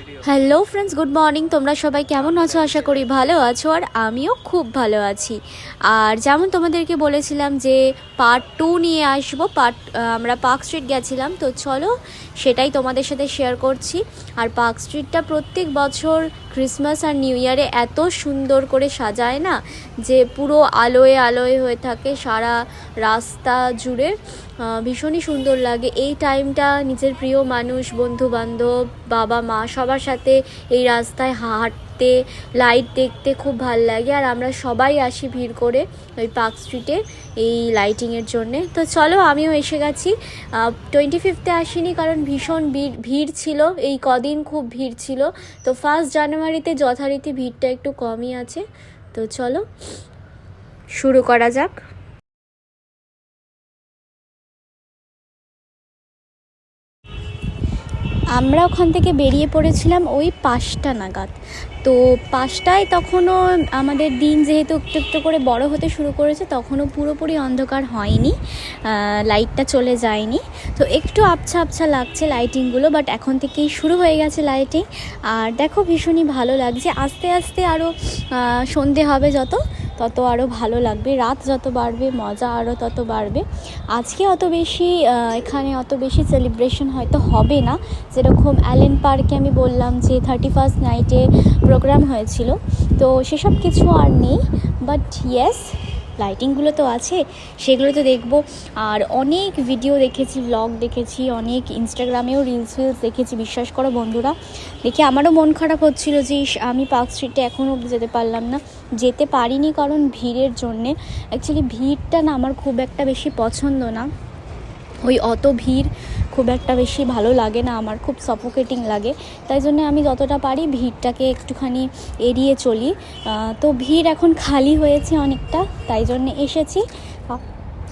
Hello friends, good morning. তোমরা সবাই কেমন আছো? আশা করি ভালো আছো, আর আমিও খুব ভালো আছি। আর যেমন তোমাদেরকে বলেছিলাম যে পার্ট 2 নিয়ে আসবো। আমরা পার্ক স্ট্রিট গেছিলাম, তো চলো সেটাই তোমাদের সাথে শেয়ার করছি। আর পার্ক স্ট্রিটটা প্রত্যেক বছর ক্রিসমাস আর নিউ ইয়ারে এত সুন্দর করে সাজায় না, যে পুরো আলোয় আলোয় হয়ে থাকে সারা রাস্তা জুড়ে। ভীষণই সুন্দর লাগে এই টাইমটা। নিজের প্রিয় মানুষ, বন্ধু বান্ধব, বাবা মা সবার সাথে এই রাস্তায় হাঁটতে, লাইট দেখতে খুব ভাল লাগে। আর আমরা সবাই আসি ভিড় করে ওই পার্ক স্ট্রিটে এই লাইটিংয়ের জন্যে। তো চলো, আমিও এসে গেছি। 25th আসিনি কারণ ভীষণ ভিড় ছিল, এই কদিন খুব ভিড় ছিল। তো 1 জানুয়ারিতে যথারীতি ভিড়টা একটু কমই আছে। তো চলো শুরু করা যাক। আমরা ওখান থেকে বেরিয়ে পড়েছিলাম ওই 5টা নাগাদ। তো 5টায় তখনও আমাদের দিন যেহেতু একটু একটু করে বড় হতে শুরু করেছে, তখনও পুরোপুরি অন্ধকার হয়নি, লাইটটা চলে যায়নি। তো একটু আবছা আবছা লাগছে লাইটিংগুলো, বাট এখন থেকেই শুরু হয়ে গেছে লাইটিং। আর দেখো ভীষণই ভালো লাগছে। আস্তে আস্তে আরও সন্ধে হবে তত আরও ভালো লাগবে। রাত যত বাড়বে মজা আরও তত বাড়বে। আজকে এখানে অত বেশি সেলিব্রেশন হয়তো হবে না, যেরকম অ্যালেন পার্কে আমি বললাম যে 31st নাইটে প্রোগ্রাম হয়েছিল, তো সেসব কিছু আর নেই। বাট ইয়েস, লাইটিংগুলো তো আছে, সেগুলো তো দেখবো। আর অনেক ভিডিও দেখেছি, ব্লগ দেখেছি, অনেক ইনস্টাগ্রামেও রিলস দেখেছি। বিশ্বাস করো বন্ধুরা, দেখে আমারও মন খারাপ হচ্ছিল যে আমি পার্ক স্ট্রিটে এখনও অবধি যেতে পারলাম না। যেতে পারিনি কারণ ভিড়ের জন্যে। অ্যাকচুয়ালি ভিড়টা না আমার খুব একটা বেশি পছন্দ না। ওই অত ভিড় খুব একটা বেশি ভালো লাগে না আমার, খুব সাফোকেটিং লাগে। তাই জন্য আমি যতটা পারি ভিড়টাকে একটুখানি এড়িয়ে চলি। তো ভিড় এখন খালি হয়েছে অনেকটা, তাই জন্যে এসেছি।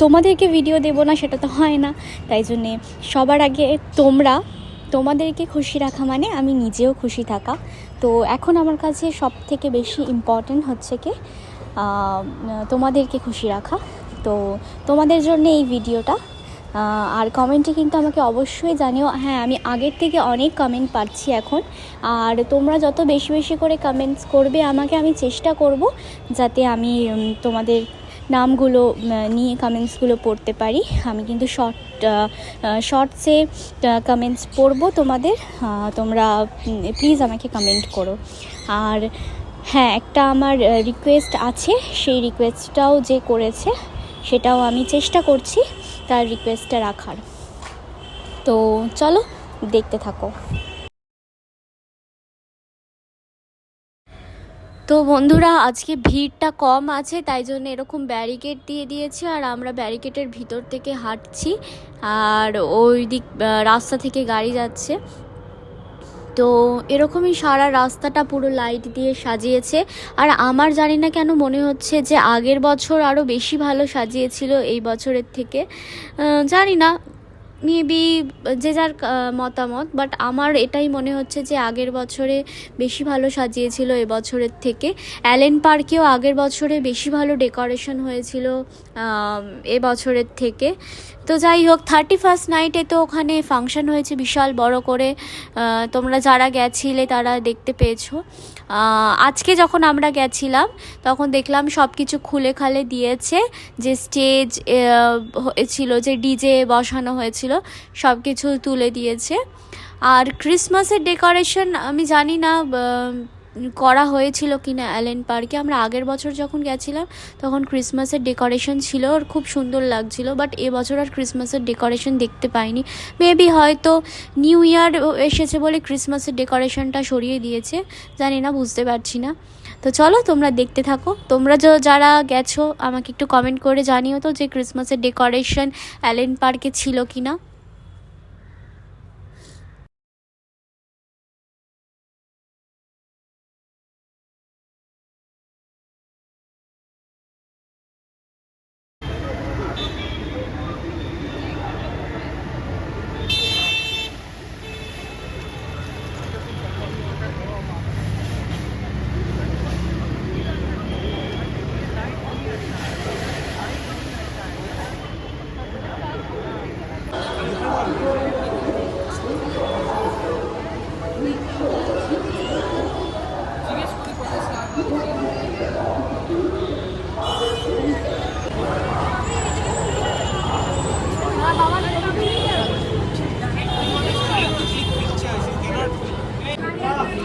তোমাদেরকে ভিডিও দেবো না সেটা তো হয় না, তাই জন্যে সবার আগে তোমাদেরকে খুশি রাখা মানে আমি নিজেও খুশি থাকা। তো এখন আমার কাছে সব থেকে বেশি ইম্পর্ট্যান্ট হচ্ছে কি তোমাদেরকে খুশি রাখা। তো তোমাদের জন্য এই ভিডিওটা। আর কমেন্টে কিন্তু আমাকে অবশ্যই জানিও। হ্যাঁ, আমি আগের থেকে অনেক কমেন্ট পাচ্ছি এখন। আর তোমরা যত বেশি বেশি করে কমেন্টস করবে আমাকে, আমি চেষ্টা করব যাতে আমি তোমাদের নামগুলো নিয়ে কমেন্টসগুলো পড়তে পারি। আমি কিন্তু শর্টসে কমেন্টস পড়বো তোমাদের। তোমরা প্লিজ আমাকে কমেন্ট করো। আর হ্যাঁ, একটা আমার রিকোয়েস্ট আছে, সেই রিকোয়েস্টটাও যে করেছে সেটাও আমি চেষ্টা করছি তার রিকোয়েস্টটা রাখার। তো চলো দেখতে থাকো। তো বন্ধুরা, আজকে ভিড়টা কম আছে, তাই জন্য এরকম ব্যারিকেড দিয়ে দিয়েছে। আর আমরা ব্যারিকেডের ভিতর থেকে হাঁটছি, আর ওই দিক রাস্তা থেকে গাড়ি যাচ্ছে। তো এরকমই সারা রাস্তাটা পুরো লাইট দিয়ে সাজিয়েছে। আর আমার জানি না কেন মনে হচ্ছে যে আগের বছর আরও বেশি ভালো সাজিয়েছিল এই বছরের থেকে। জানি না, মেবি যে যার মতামত, বাট আমার এটাই মনে হচ্ছে যে আগের বছরে বেশি ভালো সাজিয়েছিল এবছরের থেকে। অ্যালেন পার্কেও আগের বছরে বেশি ভালো ডেকোরেশন হয়েছিল এবছরের থেকে। তো যাই হোক, 31st নাইটে তো ওখানে ফাংশন হয়েছে বিশাল বড় করে। তোমরা যারা গেছিলে তারা দেখতে পেয়েছো। আজকে যখন আমরা গেছিলাম তখন দেখলাম সব কিছু খুলে খালে দিয়েছে। যে স্টেজ ছিল, যে ডিজে বসানো হয়েছিল, সব কিছু তুলে দিয়েছে। আর ক্রিসমাসের ডেকোরেশন আমি জানি না করা হয়েছিল কি না অ্যালেন পার্কে। আমরা আগের বছর যখন গেছিলাম তখন ক্রিসমাসের ডেকোরেশন ছিল, আর খুব সুন্দর লাগছিল। বাট এবছর আর ক্রিসমাসের ডেকোরেশন দেখতে পাইনি। মেবি হয়তো নিউ ইয়ার এসেছে বলে ক্রিসমাসের ডেকোরেশনটা সরিয়ে দিয়েছে, জানি না, বুঝতে পারছি না। তো চলো তোমরা দেখতে থাকো। তোমরা যারা গেছো আমাকে একটু কমেন্ট করে জানিও তো যে ক্রিসমাসের ডেকোরেশন অ্যালেন পার্কে ছিল কি না।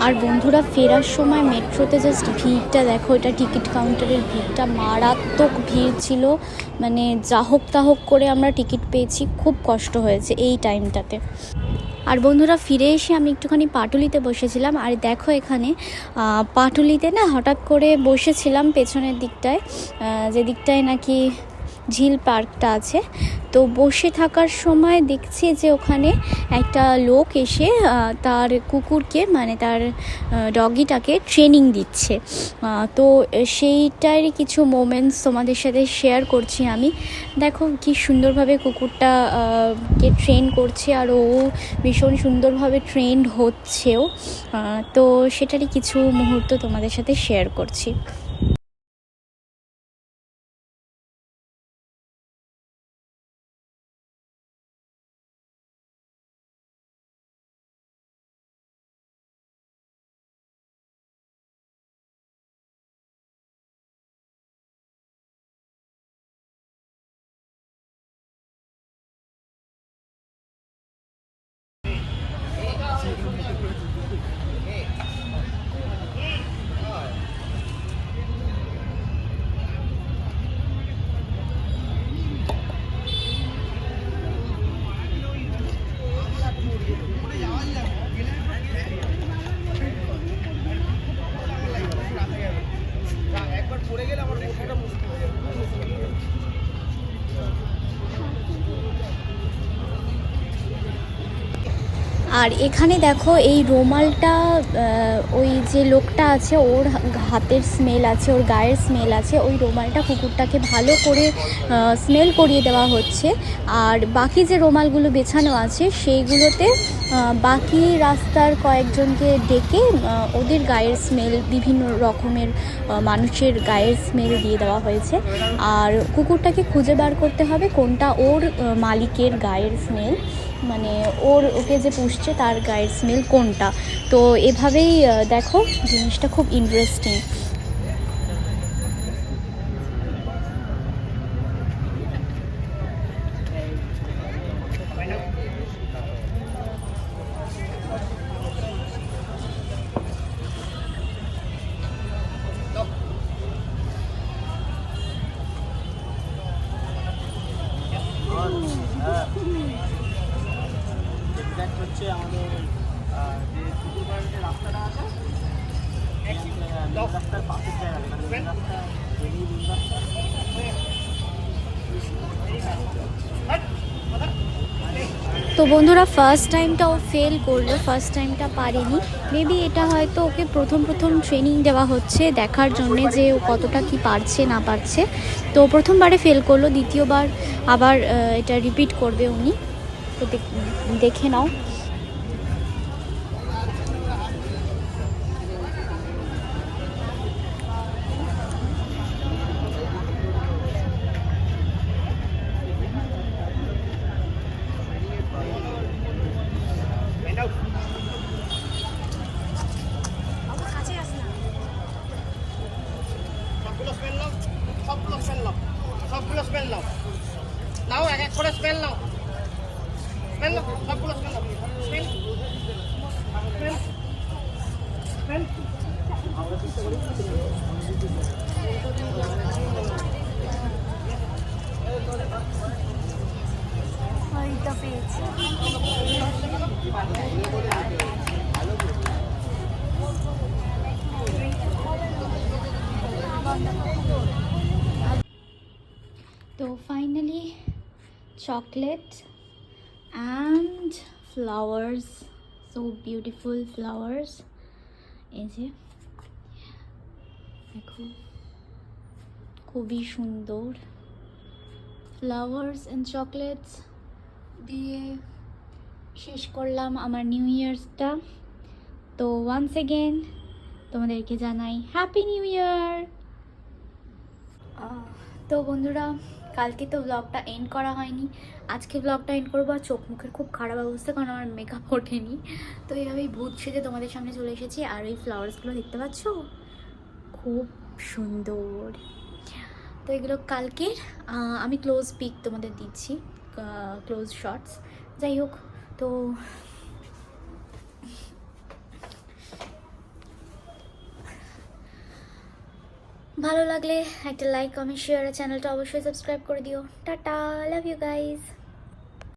আর বন্ধুরা ফেরার সময় মেট্রোতে জাস্ট ভিড়টা দেখো, এটা টিকিট কাউন্টারের ভিড়টা মারাত্মক ভিড় ছিল, মানে যাহোক তাহোক করে আমরা টিকিট পেয়েছি, খুব কষ্ট হয়েছে এই টাইমটাতে। আর বন্ধুরা ফিরে এসে আমি একটুখানি পাটুলিতে বসেছিলাম, আর দেখো এখানে পাটুলিতে না হঠাৎ করে বসেছিলাম পেছনের দিকটায়, যে দিকটায় নাকি ঝিল পার্কটা আছে। তো বসে থাকার সময় দেখছি যে ওখানে একটা লোক এসে তার কুকুরকে, মানে তার ডগিটাকে ট্রেনিং দিচ্ছে। তো সেইটারই কিছু মোমেন্টস তোমাদের সাথে শেয়ার করছি আমি। দেখো কি সুন্দরভাবে কুকুরটা কে ট্রেন করছে, আর ও ভীষণ সুন্দরভাবে ট্রেন্ড হচ্ছেও। তো সেটারই কিছু মুহূর্ত তোমাদের সাথে শেয়ার করছি। আর এখানে দেখো এই রুমালটা, ওই যে লোকটা আছে ওর হাতের স্মেল আছে, ওর গায়ের স্মেল আছে, ওই রুমালটা কুকুরটাকে ভালো করে স্মেল করিয়ে দেওয়া হচ্ছে। আর বাকি যে রুমালগুলো বেছানো আছে সেইগুলোতে বাকি রাস্তার কয়েকজনকে ডেকে ওদের গায়ের স্মেল, বিভিন্ন রকমের মানুষের গায়ের স্মেল দিয়ে দেওয়া হয়েছে। আর কুকুরটাকে খুঁজে বার করতে হবে কোনটা ওর মালিকের গায়ের স্মেল, মানে ওকে যে পুষছে তার গায়ের স্মেল কোনটা। তো এভাবেই দেখো জিনিসটা খুব ইন্টারেস্টিং। হচ্ছে আমাদের যে পুকুর পাড়ের যে রাস্তাটা আছে, রাস্তার পাশের জায়গাটা, মানে রাস্তা রাস্তা। তো বন্ধুরা ফার্স্ট টাইমটা ও ফেল করলো, ফার্স্ট টাইমটা পারেনি। মেবি এটা হয়তো ওকে প্রথম ট্রেনিং দেওয়া হচ্ছে দেখার জন্যে যে ও কতটা কি পারছে না পারছে। তো প্রথমবারে ফেল করলো, দ্বিতীয়বার আবার এটা রিপিট করবে উনি। তো দেখে নাও। সবগুলো স্মেল নাও, নাও এক এক করে স্মেল নাও, স্মেল নাও, সবগুলো স্মেল নাও, স্মেল স্মেল স্মেল। আমরা চেষ্টা করি ওইটা পেয়েছি। তো finally chocolate and flowers, so beautiful flowers. এই যে দেখো খুবই সুন্দর ফ্লাওয়ার্স অ্যান্ড চকলেটস দিয়ে শেষ করলাম আমার নিউ ইয়ার্সটা। তো ওয়ান্স এগেন তোমাদেরকে জানাই হ্যাপি নিউ ইয়ার। তো বন্ধুরা কালকে তো ব্লগটা এন্ড করা হয়নি, আজকে ব্লগটা এন্ড করবো। আর চোখ মুখের খুব খারাপ অবস্থা, কারণ আমার মেকআপ ওঠেনি। তো এইভাবেই ভূত সেজে তোমাদের সামনে চলে এসেছি। আর এই ফ্লাওয়ার্সগুলো দেখতে পাচ্ছ, খুব সুন্দর। তো এগুলো কালকের আমি ক্লোজ পিক তোমাদের দিচ্ছি, ক্লোজ শটস। যাই হোক, তো ভালো লাগলে একটা লাইক কমেন্ট শেয়ার আর চ্যানেলটা অবশ্যই সাবস্ক্রাইব করে দিও। Tata, love you guys.